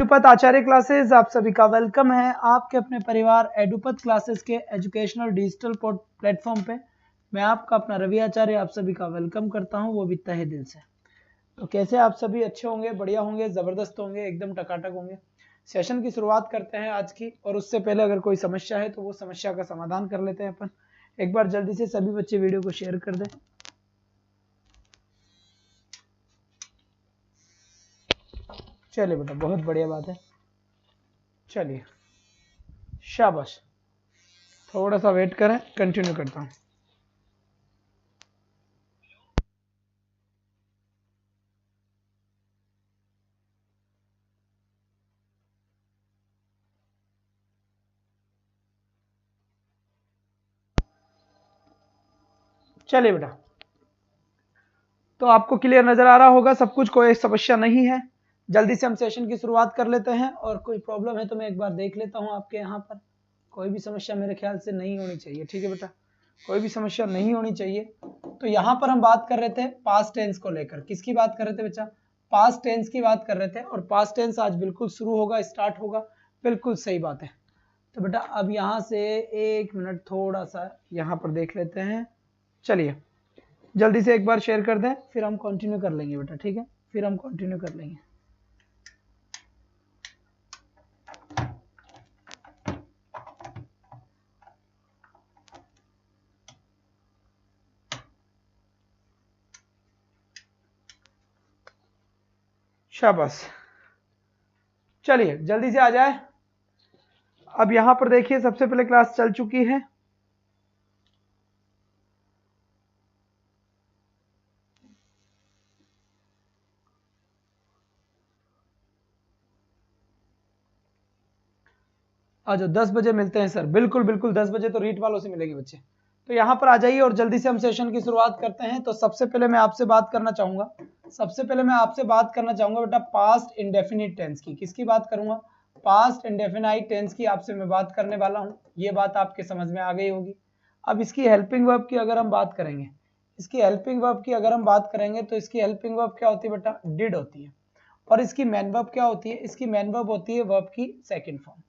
एडुपथ आचार्य classes आप सभी का वेलकम है आपके अपने परिवार एडुपथ क्लासेस के एजुकेशनल डिजिटल प्लेटफॉर्म पे। मैं आपका अपना रवि आचार्य आप सभी का वेलकम करता हूं, वो भी तहे दिल से। तो कैसे आप सभी अच्छे होंगे, बढ़िया होंगे, जबरदस्त होंगे, एकदम टकाटक होंगे। सेशन की शुरुआत करते हैं आज की, और उससे पहले अगर कोई समस्या है तो वो समस्या का समाधान कर लेते हैं अपन। एक बार जल्दी से सभी बच्चे वीडियो को शेयर कर दें। चलिए बेटा, बहुत बढ़िया बात है। चलिए शाबाश, थोड़ा सा वेट करें, कंटिन्यू करता हूं। चलिए बेटा, तो आपको क्लियर नजर आ रहा होगा सब कुछ, कोई समस्या नहीं है। जल्दी से हम सेशन की शुरुआत कर लेते हैं, और कोई प्रॉब्लम है तो मैं एक बार देख लेता हूं आपके यहाँ पर। कोई भी समस्या मेरे ख्याल से नहीं होनी चाहिए, ठीक है बेटा, कोई भी समस्या नहीं होनी चाहिए। तो यहाँ पर हम बात कर रहे थे पास्ट टेंस को लेकर। किसकी बात कर रहे थे बच्चा? पास्ट टेंस की बात कर रहे थे, और पास्ट टेंस आज बिल्कुल शुरू होगा, स्टार्ट होगा। बिल्कुल सही बात है। तो बेटा अब यहाँ से 1 मिनट थोड़ा सा यहाँ पर देख लेते हैं। चलिए जल्दी से एक बार शेयर कर दें, फिर हम कंटिन्यू कर लेंगे बेटा, ठीक है, फिर हम कंटिन्यू कर लेंगे। शाबाश, चलिए जल्दी से आ जाए। अब यहां पर देखिए, सबसे पहले क्लास चल चुकी है। आज 10 बजे मिलते हैं सर। बिल्कुल बिल्कुल, 10 बजे तो रीट वालों से मिलेंगे बच्चे। तो यहाँ पर आ जाइए और जल्दी से हम सेशन की शुरुआत करते हैं। तो सबसे पहले मैं आपसे बात करना चाहूंगा, बेटा पास्ट इंडेफिनिट टेंस की। किसकी बात करूंगा? पास्ट इंडेफिनाइट टेंस की आपसे मैं बात करने वाला हूं। ये बात आपके समझ में आ गई होगी। अब इसकी हेल्पिंग वर्ब की अगर हम बात करेंगे, तो इसकी हेल्पिंग वर्ब क्या होती है बेटा? डिड होती है। और इसकी मेन वर्ब क्या होती है? इसकी मेन वर्ब होती है वर्ब की सेकंड फॉर्म।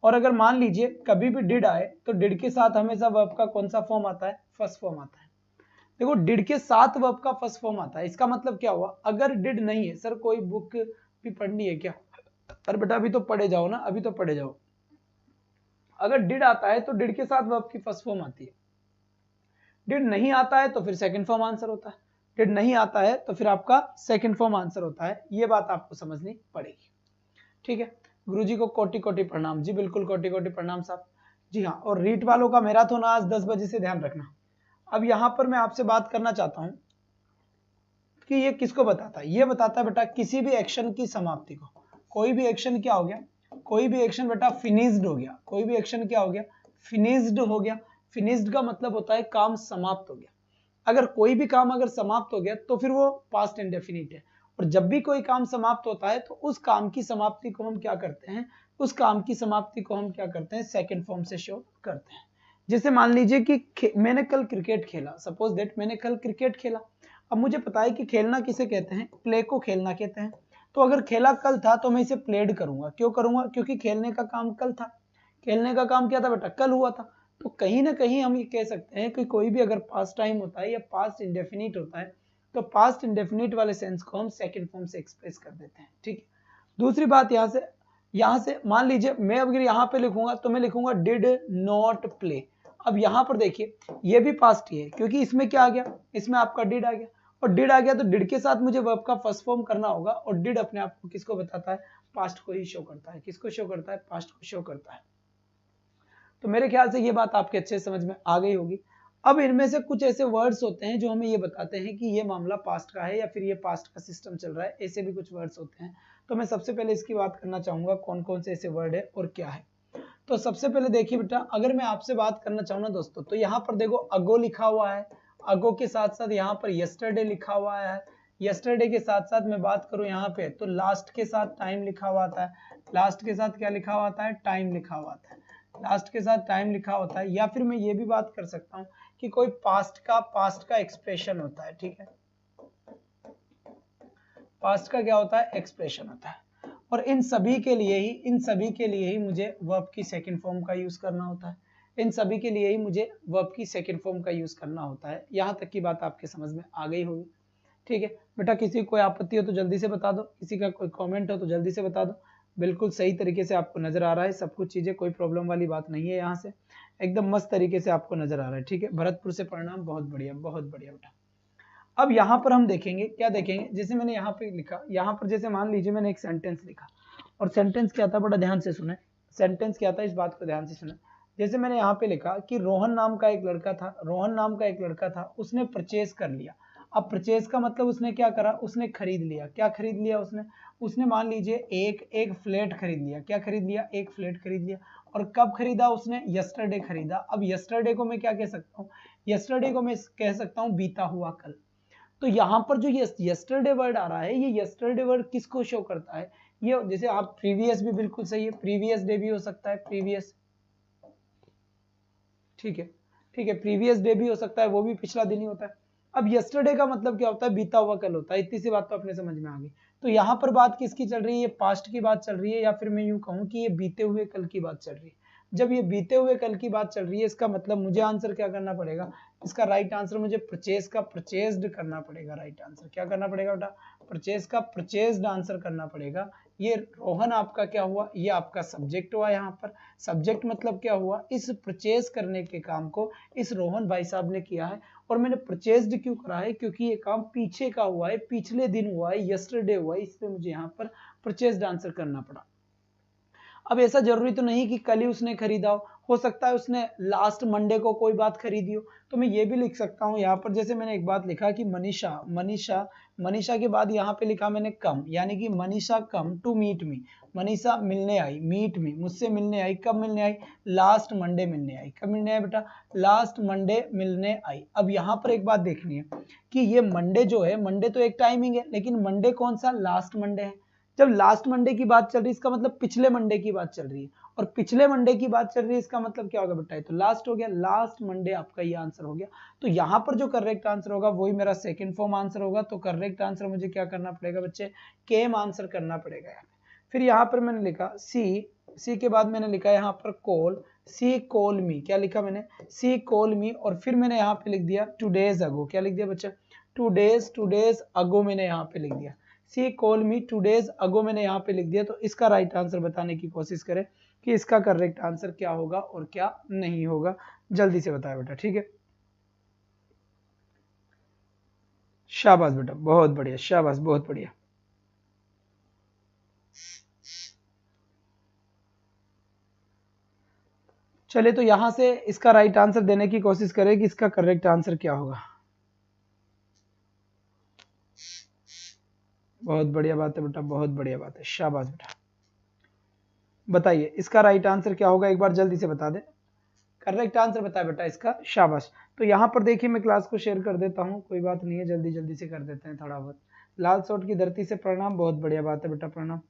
और अगर मान लीजिए कभी भी डिड आए तो डिड के साथ हमेशा वर्ब का कौन सा फॉर्म आता है? फर्स्ट फॉर्म आता है। देखो डिड के साथ वर्ब का फर्स्ट फॉर्म आता है, इसका मतलब क्या हुआ? अगर डिड नहीं है सर, कोई बुक भी पढ़नी है क्या? अरे बेटा अभी तो पढ़े जाओ ना, अभी तो पढ़े जाओ। अगर डिड आता है तो डिड के साथ वर्ब की फर्स्ट फॉर्म आती है। डिड नहीं आता है तो फिर सेकंड फॉर्म आंसर होता है। डिड नहीं आता है तो फिर आपका सेकंड फॉर्म आंसर होता है। ये बात आपको समझनी पड़ेगी, ठीक है। गुरुजी को कोटि कोटि प्रणाम। जी बिल्कुल, कोटि कोटि प्रणाम साहब। जी हाँ, और रीट वालों का मैराथन आज 10 बजे से, ध्यान रखना। अब यहां पर मैं आपसे बात करना चाहता हूं कि ये किसको बताता है? ये बताता है बेटा किसी भी एक्शन की समाप्ति को। कोई भी एक्शन क्या हो गया? कोई भी एक्शन बेटा फिनिश्ड हो गया। कोई भी एक्शन क्या हो गया? फिनिश्ड हो गया। फिनिश्ड का मतलब होता है काम समाप्त हो गया। अगर कोई भी काम अगर समाप्त हो गया तो फिर वो पास्ट इंडेफिनिट है। और जब भी कोई काम समाप्त होता है तो उस काम की समाप्ति को हम क्या करते हैं? सेकंड फॉर्म से शो करते हैं। जैसे मान लीजिए कि मैंने कल क्रिकेट खेला, सपोज दैट मैंने कल क्रिकेट खेला। अब मुझे पता है कि खेलना किसे कहते हैं? प्ले को खेलना कहते हैं। तो अगर खेला कल था तो मैं इसे प्लेड करूंगा। क्यों करूंगा? क्योंकि खेलने का काम कल था। खेलने का काम क्या था बेटा? कल हुआ था। तो कहीं ना कहीं हम ये कह सकते हैं कि कोई भी अगर पास्ट टाइम होता है या पास्ट इंडेफिनिट होता है तो पास्ट इंडेफिनिट वाले सेंस को हम सेकंड फॉर्म से एक्सप्रेस कर देते हैं, ठीक है। दूसरी बात, यहां से मान लीजिए मैं अगर यहां पे लिखूंगा तो मैं लिखूंगा डिड नॉट प्ले। अब यहां पर देखिए ये भी पास्ट ही है, क्योंकि इसमें क्या आ गया? इसमें आपका डिड आ गया। और डिड आ गया तो डिड के साथ मुझे वर्ब का फर्स्ट फॉर्म करना होगा। और डिड अपने आप को किसको बताता है? पास्ट को ही शो करता है। किसको शो करता है? पास्ट को शो करता है। तो मेरे ख्याल से ये बात आपके अच्छे समझ में आ गई होगी। अब इनमें से कुछ ऐसे वर्ड्स होते हैं जो हमें ये बताते हैं कि ये मामला पास्ट का है या फिर ये पास्ट का सिस्टम चल रहा है। ऐसे भी कुछ वर्ड्स होते हैं। तो मैं सबसे पहले इसकी बात करना चाहूंगा कौन कौन से ऐसे वर्ड है और क्या है। तो सबसे पहले देखिए बेटा, अगर मैं आपसे बात करना चाहूँ ना दोस्तों, तो यहाँ पर देखो अगो लिखा हुआ है। अगो के साथ साथ यहाँ पर यस्टरडे लिखा हुआ है। यस्टरडे के साथ साथ मैं बात करूँ यहाँ पे तो लास्ट के साथ टाइम लिखा हुआ आता है। लास्ट के साथ क्या लिखा हुआ आता है? टाइम लिखा हुआ आता है। लास्ट के साथ टाइम लिखा होता है। या फिर मैं ये भी बात कर सकता हूँ कि कोई पास्ट का एक्सप्रेशन होता है, ठीक है। पास्ट का क्या होता है? एक्सप्रेशन होता है। और इन सभी के लिए ही मुझे वर्ब की सेकंड फॉर्म का यूज करना होता है। इन सभी के लिए ही मुझे वर्ब की सेकंड फॉर्म का यूज करना होता है। यहाँ तक की बात आपके समझ में आ गई होगी। ठीक है बेटा, किसी कोई आपत्ति हो तो जल्दी से बता दो, किसी का कोई कमेंट हो तो जल्दी से बता दो। बिल्कुल सही तरीके से आपको नजर आ रहा है सब कुछ चीजें, कोई प्रॉब्लम वाली बात नहीं है, यहाँ से एकदम मस्त तरीके से आपको नजर आ रहा है। ठीक है, भरतपुर से प्रणाम, बहुत बढ़िया बेटा। अब यहाँ पर हम देखेंगे, क्या देखेंगे, जैसे मैंने यहाँ पे लिखा, यहाँ पर जैसे मान लीजिए मैंने एक सेंटेंस लिखा, और सेंटेंस क्या था, बड़ा ध्यान से सुने, सेंटेंस क्या था, इस बात को ध्यान से सुने। जैसे मैंने यहाँ पे लिखा कि रोहन नाम का एक लड़का था, उसने परचेज कर लिया। अब परचेज का मतलब उसने क्या करा, उसने खरीद लिया। क्या खरीद लिया उसने मान लीजिए एक फ्लैट खरीद लिया। क्या खरीद लिया, एक फ्लैट खरीद लिया। और कब खरीदा उसने, यस्टरडे खरीदा। अब यस्टरडे को मैं क्या कह सकता हूँ, यस्टरडे को मैं कह सकता हूँ बीता हुआ कल। तो यहाँ पर जो यस्टरडे वर्ड आ रहा है, ये यस्टरडे वर्ड किसको शो करता है, ये जैसे आप प्रीवियस भी बिल्कुल सही है, प्रीवियस डे भी हो सकता है, प्रीवियस, ठीक है, प्रीवियस डे भी हो सकता है, वो भी पिछला दिन ही होता है। अब यस्टरडे का मतलब क्या होता है, बीता हुआ कल होता है। इतनी सी बात तो अपने समझ में आ गई। तो यहाँ पर बात किसकी चल रही है, ये पास्ट की बात चल रही है, या फिर मैं यूं कहूँ कि ये बीते हुए कल की बात चल रही है। जब ये बीते हुए कल की बात चल रही है, इसका मतलब मुझे आंसर क्या करना पड़ेगा, इसका राइट आंसर मुझे परचेज का परचेज्ड करना पड़ेगा। राइट आंसर क्या करना पड़ेगा बेटा, परचेज का परचेज्ड आंसर करना पड़ेगा। ये रोहन आपका क्या हुआ, ये आपका सब्जेक्ट हुआ। यहाँ पर सब्जेक्ट मतलब क्या हुआ, इस परचेज करने के काम को इस रोहन भाई साहब ने किया है। और मैंने परचेज्ड क्यों करा है, क्योंकि ये काम पीछे का हुआ है, पिछले दिन हुआ है, यस्टरडे हुआ है, इसलिए मुझे यहाँ पर परचेज्ड आंसर करना पड़ा। अब ऐसा जरूरी तो नहीं कि कल ही उसने खरीदा हो सकता है उसने लास्ट मंडे को कोई बात खरीदी हो। तो मैं ये भी लिख सकता हूँ यहाँ पर, जैसे मैंने एक बात लिखा कि मनीषा के बाद यहाँ पे लिखा मैंने कम, यानी कि Manisha come to meet me. Manisha मिलने आई, मीट मी मुझसे मिलने आई। कब मिलने आई, लास्ट मंडे मिलने आई। कब मिलने आई बेटा, लास्ट मंडे मिलने आई। अब यहाँ पर एक बात देखनी है कि ये मंडे जो है, मंडे तो एक टाइमिंग है, लेकिन मंडे कौन सा, लास्ट मंडे है। जब लास्ट मंडे की बात चल रही है, इसका मतलब पिछले मंडे की बात चल रही है, और पिछले मंडे की बात चल रही है, इसका मतलब क्या होगा बेटा, तो लास्ट हो गया, लास्ट मंडे आपका ये आंसर हो गया। तो यहाँ पर जो करेक्ट आंसर होगा वही मेरा सेकंड फॉर्म आंसर होगा। तो करेक्ट आंसर मुझे क्या करना पड़ेगा बच्चे, केम आंसर करना पड़ेगा यहाँ पे। फिर यहाँ पर मैंने लिखा सी के बाद मैंने लिखा यहाँ पर कॉल, सी कॉल मी। क्या लिखा मैंने, सी कॉल मी। और फिर मैंने यहाँ पे लिख दिया 2 days अगो। क्या लिख दिया बच्चा, 2 days अगो मैंने यहाँ पे लिख दिया। सी कॉल मी 2 days अगो मैंने यहाँ पे लिख दिया। तो इसका राइट आंसर बताने की कोशिश करें कि इसका करेक्ट आंसर क्या होगा और क्या नहीं होगा, जल्दी से बताया बेटा। ठीक है, शाबाश बेटा, बहुत बढ़िया, शाबाश, बहुत बढ़िया। चलिए, तो यहां से इसका राइट आंसर देने की कोशिश करें कि इसका करेक्ट आंसर क्या होगा। बहुत बढ़िया बात है बेटा, बहुत बढ़िया बात है, शाबाश बेटा। बताइए इसका राइट आंसर क्या होगा, एक बार जल्दी से बता दे। करेक्ट आंसर बताए बेटा इसका, शाबाश। तो यहाँ पर देखिए मैं क्लास को शेयर कर देता हूँ, कोई बात नहीं है, जल्दी जल्दी से कर देते हैं थोड़ा बहुत। लाल सोट की धरती से प्रणाम, बहुत बढ़िया बात है बेटा, प्रणाम।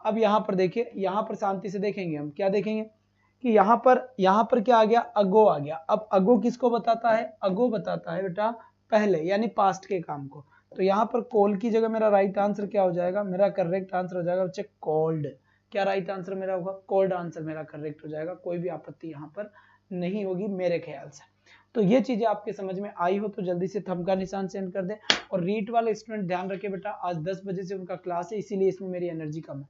अब यहाँ पर देखिए, यहाँ पर शांति से देखेंगे हम, क्या देखेंगे कि यहाँ पर क्या आ गया, अगो आ गया। अब अगो किसको बताता है, अगो बताता है बेटा पहले, यानी पास्ट के काम को। तो यहाँ पर कॉल की जगह मेरा राइट आंसर क्या हो जाएगा, मेरा करेक्ट आंसर हो जाएगा बच्चे कॉल्ड। क्या राइट आंसर मेरा होगा, कॉल्ड आंसर मेरा करेक्ट हो जाएगा। कोई भी आपत्ति यहाँ पर नहीं होगी मेरे ख्याल से। तो ये चीजें आपके समझ में आई हो तो जल्दी से थंब का निशान सेंड कर दे। और रीट वाले स्टूडेंट ध्यान रखे बेटा, आज 10 बजे से उनका क्लास है, इसीलिए इसमें मेरी एनर्जी कम है।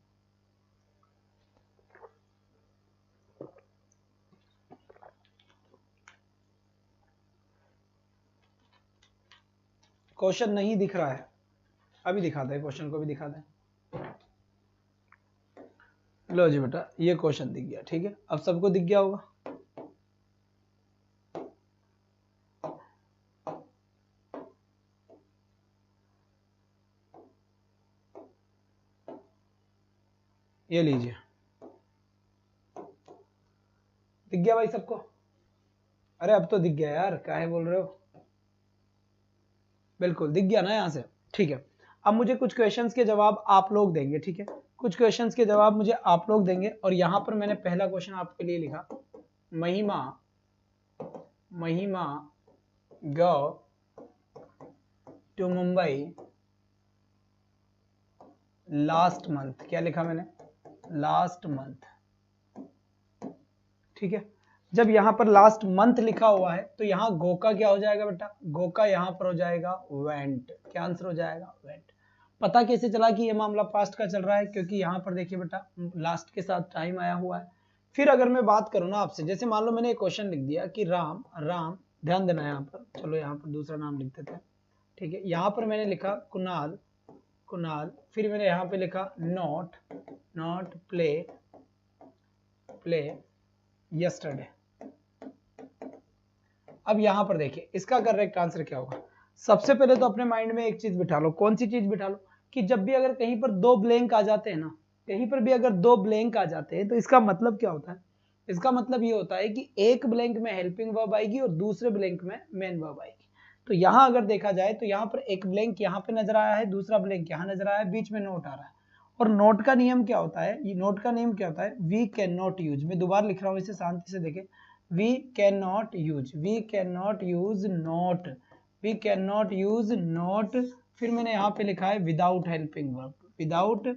क्वेश्चन नहीं दिख रहा है, अभी दिखाते हैं, क्वेश्चन को भी दिखाते हैं। लो जी बेटा, ये क्वेश्चन दिख गया। ठीक है, अब सबको दिख गया होगा। ये लीजिए, दिख गया भाई सबको। अरे अब तो दिख गया यार, काहे बोल रहे हो, बिल्कुल दिख गया ना यहाँ से। ठीक है, अब मुझे कुछ क्वेश्चंस के जवाब आप लोग देंगे। ठीक है, कुछ क्वेश्चंस के जवाब मुझे आप लोग देंगे। और यहाँ पर मैंने पहला क्वेश्चन आपके लिए लिखा, Mahima go to Mumbai last month, क्या लिखा मैंने, लास्ट मंथ, ठीक है। जब यहां पर लास्ट मंथ लिखा हुआ है तो यहां गो का क्या हो जाएगा बेटा, गो का यहां पर हो जाएगा वेंट, क्या आंसर हो जाएगा, वेंट। पता कैसे चला कि ये मामला पास्ट का चल रहा है, क्योंकि यहां पर देखिए बेटा लास्ट के साथ टाइम आया हुआ है। फिर अगर मैं बात करूं ना आपसे, जैसे मान लो मैंने एक क्वेश्चन लिख दिया कि राम, राम, ध्यान देना यहाँ पर, चलो यहाँ पर दूसरा नाम लिख देते हैं, ठीक है। यहाँ पर मैंने लिखा कुणाल, कुणाल, फिर मैंने यहाँ पे लिखा not, not play, play yesterday. अब यहां पर देखिए इसका करेक्ट आंसर क्या होगा। सबसे पहले तो अपने माइंड में एक चीज बिठा लो, कौन सी चीज बिठा लो, कि जब भी अगर कहीं पर दो ब्लैंक आ जाते हैं ना, कहीं पर भी अगर दो ब्लैंक आ जाते हैं तो इसका मतलब क्या होता है, इसका मतलब ये होता है कि एक ब्लैंक में हेल्पिंग वर्ब आएगी और दूसरे ब्लैंक में मेन वर्ब आएगी। तो यहां अगर देखा जाए तो यहाँ पर एक ब्लैंक यहाँ पे नजर आया है, दूसरा ब्लैंक यहाँ नजर आया है, बीच में नोट आ रहा है। और नोट का नियम क्या होता है, ये नोट का नियम क्या होता है, वी कैन नॉट यूज, मैं दोबारा लिख रहा हूं इसे शांति से देखें, we cannot use, we cannot use not, we cannot use not, फिर मैंने यहाँ पे लिखा है without helping verb, without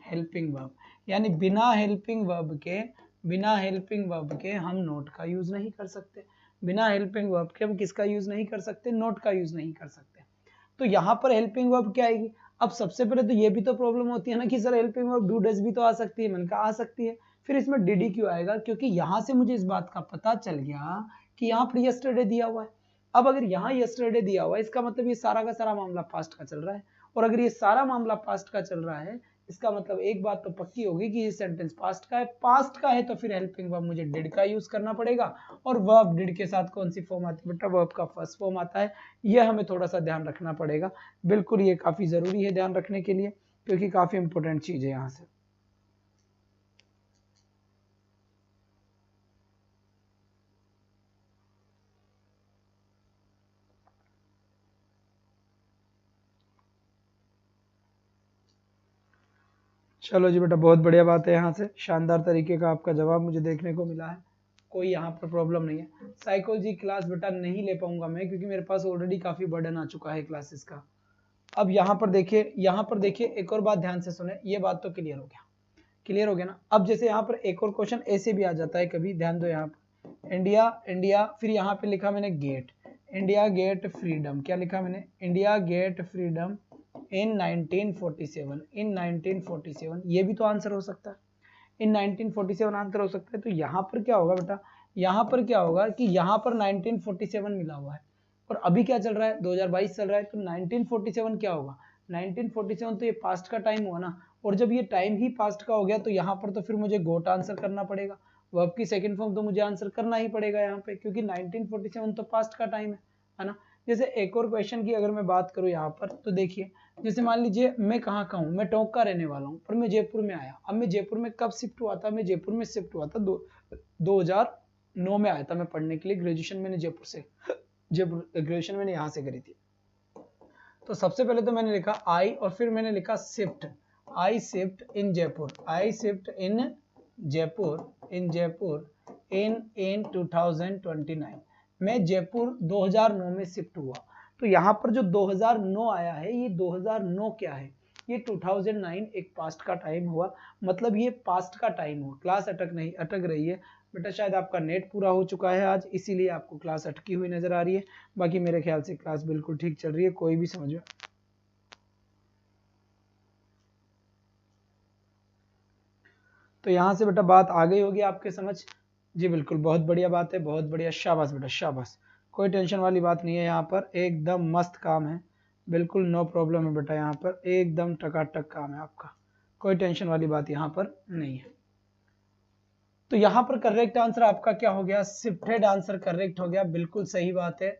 helping verb, यानी बिना helping verb के, बिना helping verb के हम not का यूज नहीं कर सकते, बिना helping verb के हम किसका यूज नहीं कर सकते, not का यूज नहीं कर सकते। तो यहाँ पर helping verb क्या आएगी। अब सबसे पहले तो ये भी तो प्रॉब्लम होती है ना कि sir helping verb do does भी तो आ सकती है, मैंने कहा आ सकती है, फिर इसमें डीडी क्यों आएगा, क्योंकि यहां से मुझे इस बात का पता चल गया कि यहाँ पर यस्टरडे दिया हुआ है। अब अगर यहाँ यस्टरडे दिया हुआ है इसका मतलब ये सारा का सारा मामला पास्ट का चल रहा है, और अगर ये सारा मामला पास्ट का चल रहा है इसका मतलब एक बात तो पक्की होगी कि ये सेंटेंस पास्ट का है, पास्ट का है तो फिर हेल्पिंग वर्ब मुझे डिड का यूज करना पड़ेगा, और वर्ब डिड के साथ कौन सी फॉर्म आती है बेटा, वर्ब का फर्स्ट फॉर्म आता है। यह हमें थोड़ा सा ध्यान रखना पड़ेगा, बिल्कुल ये काफी जरूरी है ध्यान रखने के लिए, क्योंकि काफी इंपॉर्टेंट चीज है यहाँ से। चलो जी बेटा बहुत बढ़िया बात है, यहाँ से शानदार तरीके का आपका जवाब मुझे देखने को मिला है, कोई यहाँ पर प्रॉब्लम नहीं है। साइकोलॉजी क्लास बेटा नहीं ले पाऊंगा मैं, क्योंकि मेरे पास ऑलरेडी काफी बर्डन आ चुका है क्लासेस का। अब यहाँ पर देखिए, यहाँ पर देखिए एक और बात ध्यान से सुने, ये बात तो क्लियर हो गया, क्लियर हो गया ना। अब जैसे यहाँ पर एक और क्वेश्चन ऐसे भी आ जाता है कभी, ध्यान दो यहाँ पर, इंडिया, इंडिया, फिर यहाँ पे लिखा मैंने गेट, इंडिया गेट फ्रीडम, क्या लिखा मैंने, इंडिया गेट फ्रीडम इन 1947, इन 1947, ये भी तो आंसर हो सकता है, इन 1947 आंसर हो सकता है। तो यहाँ पर क्या होगा बेटा, यहाँ पर क्या होगा कि यहाँ पर 1947 मिला हुआ है, और अभी क्या चल रहा है, 2022 चल रहा है, तो 1947 क्या होगा, 1947 तो ये पास्ट का टाइम हुआ ना, और जब ये टाइम ही पास्ट का हो गया तो यहाँ पर तो फिर मुझे गोट आंसर करना पड़ेगा, वर्ब की सेकंड फॉर्म तो मुझे आंसर करना ही पड़ेगा यहाँ पे, क्योंकि 1947 तो पास्ट का टाइम है ना। जैसे एक और क्वेश्चन की अगर मैं बात करूँ यहाँ पर, तो देखिए जैसे मान लीजिए मैं कहाँ का हूँ, मैं टोंक का रहने वाला हूँ, पर मैं जयपुर में आया। अब मैं जयपुर में कब शिफ्ट हुआ था, मैं जयपुर में शिफ्ट हुआ था 2009 में आया था मैं पढ़ने के लिए, ग्रेजुएशन मैंने जयपुर से, जयपुर ग्रेजुएशन मैंने यहाँ से करी थी। तो सबसे पहले तो मैंने लिखा आई, और फिर मैंने लिखा shift, I shift in Jaipur, I shift in Jaipur, in Jaipur in 2029, मैं जयपुर 2009 में शिफ्ट हुआ। तो यहाँ पर जो 2009 आया है, ये 2009 क्या है, ये 2009 एक पास्ट का टाइम हुआ, मतलब ये पास्ट का टाइम हुआ। क्लास अटक रही है बेटा, शायद आपका नेट पूरा हो चुका है आज, इसीलिए आपको क्लास अटकी हुई नजर आ रही है, बाकी मेरे ख्याल से क्लास बिल्कुल ठीक चल रही है, कोई भी समझ में। तो यहाँ से बेटा बात आ गई होगी आपके समझ, जी बिल्कुल, बहुत बढ़िया बात है, बहुत बढ़िया, शाबाश बेटा शाबाश, कोई टेंशन वाली बात नहीं है, यहाँ पर एकदम मस्त काम है, बिल्कुल नो प्रॉब्लम है बेटा, यहाँ पर एकदम टकाटक काम है आपका, कोई टेंशन वाली बात यहाँ पर नहीं है। तो यहाँ पर करेक्ट आंसर आपका क्या हो गया, शिफ्टेड आंसर करेक्ट हो गया, बिल्कुल सही बात है,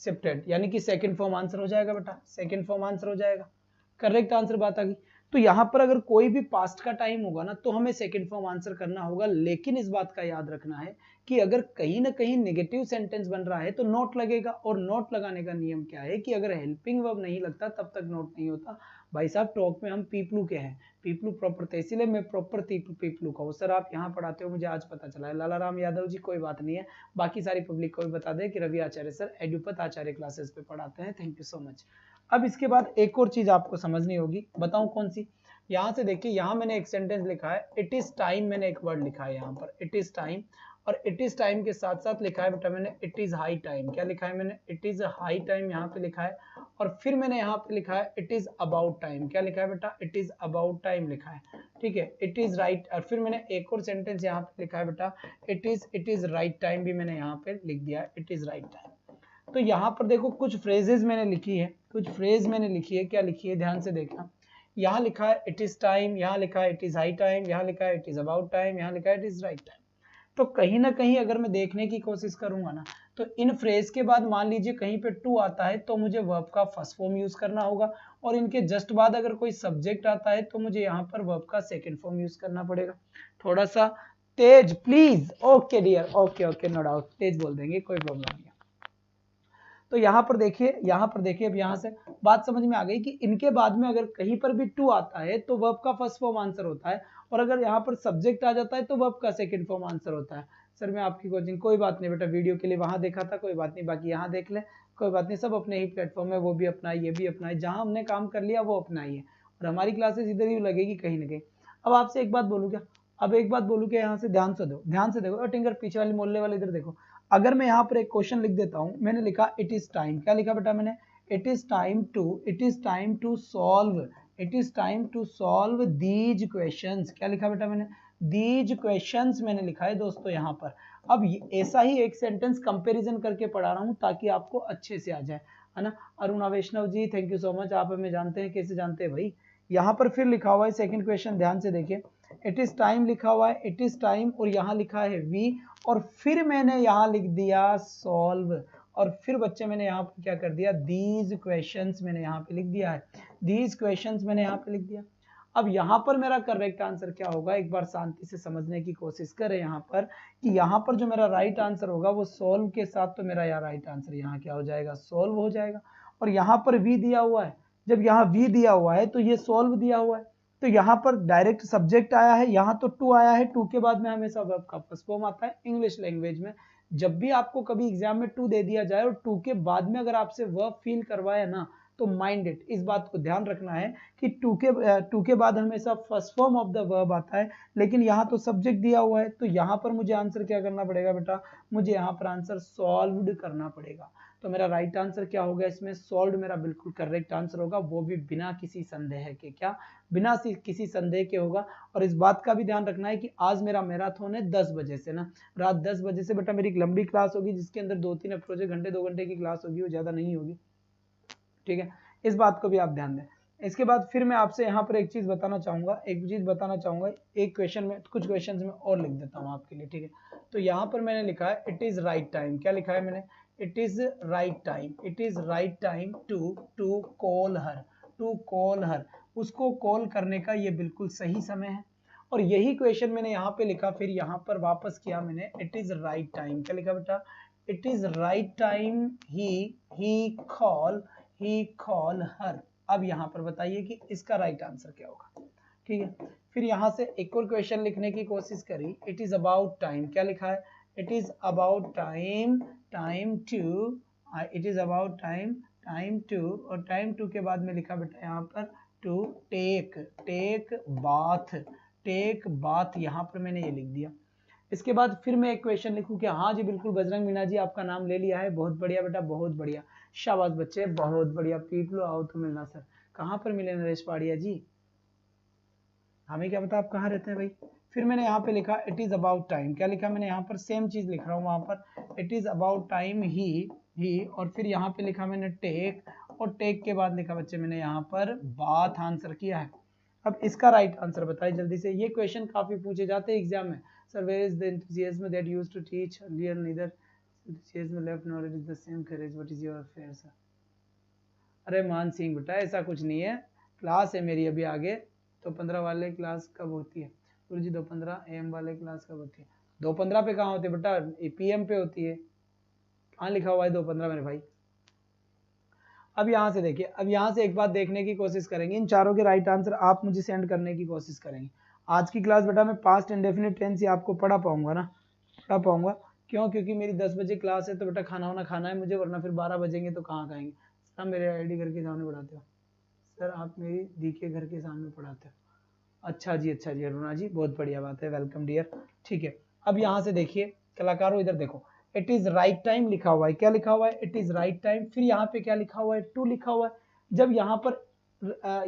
शिफ्टेड, यानी कि सेकंड फॉर्म आंसर हो जाएगा बेटा, सेकंड फॉर्म आंसर हो जाएगा, करेक्ट आंसर बात आ गई। तो यहाँ पर अगर कोई भी पास्ट का टाइम होगा ना तो हमें सेकंड फॉर्म आंसर करना होगा, लेकिन इस बात का याद रखना है कि अगर कहीं ना कहीं नेगेटिव सेंटेंस बन रहा है तो नोट लगेगा, और नोट लगाने का नियम क्या है कि अगर हेल्पिंग वर्ब नहीं लगता तब तक नोट नहीं होता। भाई साहब टॉक में हम पीपलू के हैं, पीपलू प्रॉपर थे, इसीलिए मैं प्रॉपर पीपलू का हूँ। सर आप यहाँ पढ़ाते हो, मुझे आज पता चला है। लाला राम यादव जी कोई बात नहीं है, बाकी सारी पब्लिक को भी बता दें कि रवि आचार्य सर एडुपत आचार्य क्लासेस पे पढ़ाते हैं। Thank you so much. अब इसके बाद एक और चीज आपको समझनी होगी, बताऊं कौन सी? यहाँ से देखिए, यहाँ मैंने एक सेंटेंस लिखा है इट इज टाइम, मैंने एक वर्ड लिखा है यहाँ पर इट इज टाइम, और इट इज टाइम के साथ साथ लिखा है बेटा मैंने इट इज हाई टाइम। क्या लिखा है मैंने? इट इज हाई टाइम यहाँ पे लिखा है, और फिर मैंने यहाँ पे लिखा है इट इज अबाउट टाइम। क्या लिखा है बेटा? इट इज अबाउट टाइम लिखा है, ठीक है। इट इज राइट, और फिर मैंने एक और सेंटेंस यहाँ पे लिखा है बेटा इट इज राइट टाइम, भी मैंने यहाँ पे लिख दिया है इट इज राइट टाइम। तो यहाँ पर देखो कुछ फ्रेजेस मैंने लिखी है, कुछ फ्रेज मैंने लिखी है। क्या लिखी है? ध्यान से देखना। यहाँ लिखा है इट इज टाइम, यहाँ लिखा है इट इज हाई टाइम, यहाँ लिखा है इट इज अबाउट टाइम, यहाँ लिखा है इट इज राइट टाइम। तो कहीं ना कहीं अगर मैं देखने की कोशिश करूंगा ना, तो इन फ्रेज के बाद मान लीजिए कहीं पे टू आता है तो मुझे वर्ब का फर्स्ट फॉर्म यूज करना होगा, और इनके जस्ट बाद अगर कोई सब्जेक्ट आता है तो मुझे यहाँ पर वर्ब का सेकंड फॉर्म यूज करना पड़ेगा। थोड़ा सा तेज please. Okay dear, okay okay, no doubt, तेज बोल देंगे, कोई प्रॉब्लम नहीं है। तो यहाँ पर देखिए, अब यहाँ से बात समझ में आ गई कि इनके बाद में अगर कहीं पर भी टू आता है तो वर्ब का फर्स्ट फॉर्म आंसर होता है, और अगर यहाँ पर सब्जेक्ट आ जाता है तो वर्ब का सेकंड फॉर्म आंसर होता है। सर मैं आपकी कोचिंग, कोई बात नहीं बेटा, वीडियो के लिए वहां देखा था, कोई बात नहीं, बाकी यहाँ देख ले, कोई बात नहीं, सब अपने ही प्लेटफॉर्म है, वो भी अपना है, ये भी अपना है, जहां हमने काम कर लिया वो अपना ही है, और हमारी क्लासेस इधर ही लगेगी कहीं ना कहीं। अब आपसे एक बात बोलूँ क्या? अब एक बात बोलूँ क्या? यहाँ से ध्यान से दो, ध्यान से देखो, टिंगर पीछे वाले मोहल्ले वाले इधर देखो। अगर मैं यहाँ पर एक क्वेश्चन लिख देता हूँ, मैंने लिखा इट इज टाइम। क्या लिखा बेटा मैंने? It is time to solve, it is time to solve these questions. क्या लिखा बेटा मैंने? दीज क्वेश्चंस मैंने लिखा है दोस्तों यहाँ पर। अब ऐसा ही एक सेंटेंस कंपैरिजन करके पढ़ा रहा हूँ ताकि आपको अच्छे से आ जाए, है ना। अरुणा वैष्णव जी थैंक यू सो मच, आप हमें जानते हैं, कैसे जानते हैं भाई। यहाँ पर फिर लिखा हुआ है सेकंड क्वेश्चन, ध्यान से देखिए, इट इज टाइम लिखा हुआ है, इट इज टाइम, और यहाँ लिखा है वी, और फिर मैंने यहाँ लिख दिया सॉल्व, और फिर बच्चे मैंने यहाँ पे क्या कर दिया? दीज क्वेश्चंस मैंने यहाँ पे लिख दिया है, दीज क्वेश्चंस मैंने यहाँ पे लिख दिया। अब यहाँ पर मेरा करेक्ट आंसर क्या होगा? एक बार शांति से समझने की कोशिश करें यहाँ पर, कि यहाँ पर जो मेरा राइट आंसर होगा वो सॉल्व के साथ, तो मेरा यहाँ राइट आंसर यहाँ क्या हो जाएगा? सॉल्व हो जाएगा। और यहाँ पर वी दिया हुआ है, जब यहाँ वी दिया हुआ है तो ये सॉल्व दिया हुआ है, तो यहाँ पर डायरेक्ट सब्जेक्ट आया है, यहाँ तो टू आया है, टू के बाद में हमेशा वर्ब का फर्स्ट फॉर्म आता है। इंग्लिश लैंग्वेज में जब भी आपको कभी एग्जाम में टू दे दिया जाए और टू के बाद में अगर आपसे वर्ब फील करवाए ना, तो माइंड इट, इस बात को ध्यान रखना है कि टू के बाद हमेशा first form of the verb आता है, लेकिन यहाँ तो सब्जेक्ट दिया हुआ है, तो यहाँ पर मुझे आंसर क्या करना पड़ेगा बेटा? मुझे यहाँ पर आंसर सॉल्व्ड करना पड़ेगा। तो मेरा राइट आंसर क्या होगा इसमें? सॉल्व्ड मेरा बिल्कुल करेक्ट आंसर होगा, वो भी बिना किसी संदेह के। क्या? बिना किसी संदेह के होगा। और इस बात का भी ध्यान रखना है कि आज मेरा मैराथन है 10 बजे से ना, रात 10 बजे से बेटा मेरी एक लंबी क्लास होगी, जिसके अंदर 2-3 अप्रोच घंटे 2 घंटे की क्लास होगी, वो ज्यादा नहीं होगी, ठीक है। इस बात को भी आप ध्यान दें। इसके बाद फिर मैं आपसे यहाँ पर एक चीज बताना चाहूंगा, एक क्वेश्चन में, कुछ क्वेश्चन में और लिख देता हूँ आपके लिए, ठीक है। तो यहाँ पर मैंने लिखा है इट इज राइट टाइम। क्या लिखा है मैंने? It is right time, it is right time to call her, to call her, उसको कॉल करने का ये बिल्कुल सही समय है। और यही क्वेश्चन मैंने यहाँ पे लिखा, फिर यहाँ पर वापस किया मैंने, इट इज राइट टाइम। क्या लिखा बेटा? It is right time he call her. अब यहाँ पर बताइए कि इसका राइट आंसर क्या होगा, ठीक है। फिर यहाँ से एक और क्वेश्चन लिखने की कोशिश करी, इट इज अबाउट टाइम। क्या लिखा है? It is about time to, it is about time to, और टाइम टू के बाद में लिखा बेटा यहाँ पर टू टेक बाथ, यहाँ पर मैंने ये लिख दिया। इसके बाद फिर मैं एक क्वेश्चन लिखूं कि हाँ जी बिल्कुल बजरंग मीना जी आपका नाम ले लिया है, बहुत बढ़िया बेटा, बहुत बढ़िया, शाबाश बच्चे, बहुत बढ़िया। पीपलो आओ तो मिलना। सर कहाँ पर मिले नरेश पाड़िया जी? हमें क्या पता आप कहाँ रहते हैं भाई। फिर मैंने यहाँ पे लिखा इट इज अबाउट टाइम। क्या लिखा मैंने यहाँ पर? सेम चीज लिख रहा हूँ वहां पर, इट इज अबाउट टाइम ही, और फिर यहाँ पे लिखा मैंने टेक, और टेक के बाद लिखा बच्चे मैंने यहाँ पर बाथ, आंसर किया है। अब इसका राइट आंसर बताइए जल्दी से। ये क्वेश्चन काफी पूछे जाते हैं एग्जाम में। Sir where is the enthusiasm that used to teach earlier, neither enthusiasm left nor it is the same courage, what is your affair sir? अरे मान सिंह बेटा ऐसा कुछ नहीं है, क्लास है मेरी अभी आगे, तो 15 वाले क्लास कब होती है? गुरु जी 2:15 AM वाले क्लास कब होती है? 2:15 पे कहाँ होती है बेटा, PM पे होती है। कहाँ लिखा हुआ है 2:15 मेरे भाई। अब यहाँ से देखिए, अब यहाँ से एक बात देखने की कोशिश करेंगे, इन चारों के राइट आंसर आप मुझे सेंड करने की कोशिश करेंगे। आज की क्लास बेटा मैं पास्ट इंडेफिनिट टेंस ही आपको पढ़ा पाऊंगा ना, पढ़ा पाऊंगा। क्यों? क्योंकि मेरी 10 बजे क्लास है, तो बेटा खाना वाना खाना है मुझे, वरना फिर 12 बजेंगे तो कहाँ खाएंगे। सर मेरे आईडी घर के सामने पढ़ाते हो? सर आप मेरी दी के घर के सामने पढ़ाते हो? अच्छा जी अरुणा जी, बहुत बढ़िया बात है, वेलकम डियर। ठीक है, अब यहाँ से देखिए कलाकारों, इधर देखो, इट इज राइट टाइम लिखा हुआ है। क्या लिखा हुआ है? It is right time. फिर यहाँ पे क्या लिखा हुआ है? टू लिखा हुआ है। जब यहाँ पर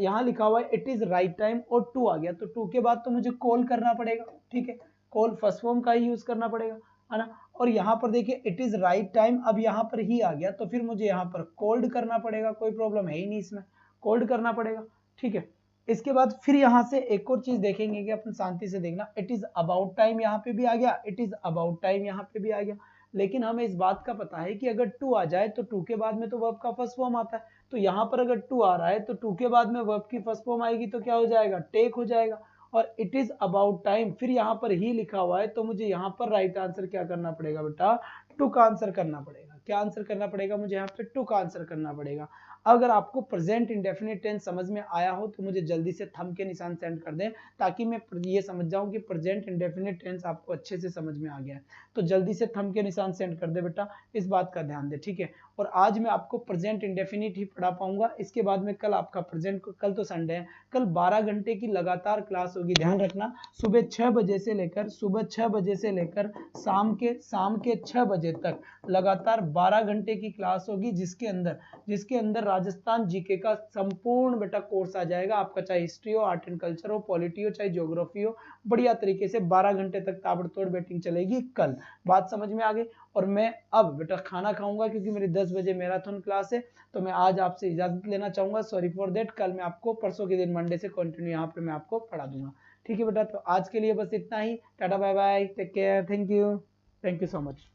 यहाँ लिखा हुआ है इट इज राइट टाइम और टू आ गया, तो टू के बाद तो मुझे कॉल करना पड़ेगा। ठीक है, कॉल फर्स्ट फॉर्म का ही यूज करना पड़ेगा, है ना। और यहाँ पर देखिए इट इज राइट टाइम, अब यहाँ पर ही आ गया, तो फिर मुझे यहाँ पर कोल्ड करना पड़ेगा। कोई प्रॉब्लम है ही नहीं इसमें, कोल्ड करना पड़ेगा। ठीक है, इसके बाद फिर यहाँ से एक और चीज देखेंगे कि अपन शांति से देखना, इट इज अबाउट टाइम यहाँ पे भी आ गया, इट इज अबाउट टाइम यहाँ पे भी आ गया। लेकिन हमें इस बात का पता है कि अगर टू आ जाए तो टू के बाद में तो वर्ब का फर्स्ट फॉर्म आता है, तो यहाँ पर अगर टू आ रहा है तो टू के बाद में वर्ब की फर्स्ट फॉर्म आएगी, तो क्या हो जाएगा? टेक हो जाएगा। और इट इज अबाउट टाइम, फिर यहाँ पर ही लिखा हुआ है, तो मुझे यहाँ पर राइट आंसर क्या करना पड़ेगा बेटा? टू का आंसर करना पड़ेगा। क्या आंसर करना पड़ेगा मुझे? यहाँ पे टू का आंसर करना पड़ेगा। अगर आपको प्रेजेंट इंडेफिनिट टेंस समझ में आया हो तो मुझे जल्दी से थंब के निशान सेंड कर दें, ताकि मैं ये समझ जाऊं कि प्रेजेंट इंडेफिनिट टेंस आपको अच्छे से समझ में आ गया है। तो जल्दी से थंब के निशान सेंड कर दे बेटा, इस बात का ध्यान दे। ठीक है, और आज मैं आपको प्रेजेंट इंडेफिनिट ही पढ़ा पाऊंगा। इसके बाद में कल आपका प्रेजेंट, कल तो संडे है, कल 12 घंटे की लगातार क्लास होगी। ध्यान रखना, सुबह 6 बजे से लेकर शाम के 6 बजे तक लगातार 12 घंटे की क्लास होगी, जिसके अंदर राजस्थान जीके का संपूर्ण बेटा कोर्स आ जाएगा आपका, चाहे हिस्ट्री हो, आर्ट एंड कल्चर हो, पॉलिटी हो, चाहे ज्योग्राफी हो। बढ़िया तरीके से 12 घंटे तक ताबड़तोड़ बैटिंग चलेगी कल। बात समझ में आ गई? और मैं अब बेटा खाना खाऊंगा, क्योंकि मेरी 10 बजे मैराथन क्लास है, तो मैं आज आपसे इजाजत लेना चाहूंगा। सॉरी फॉर दैट, कल मैं आपको परसों के दिन मंडे से कंटिन्यू यहाँ पे मैं आपको पढ़ा दूंगा। ठीक है बेटा, तो आज के लिए बस इतना ही। Tata bye bye, take care, thank you so much.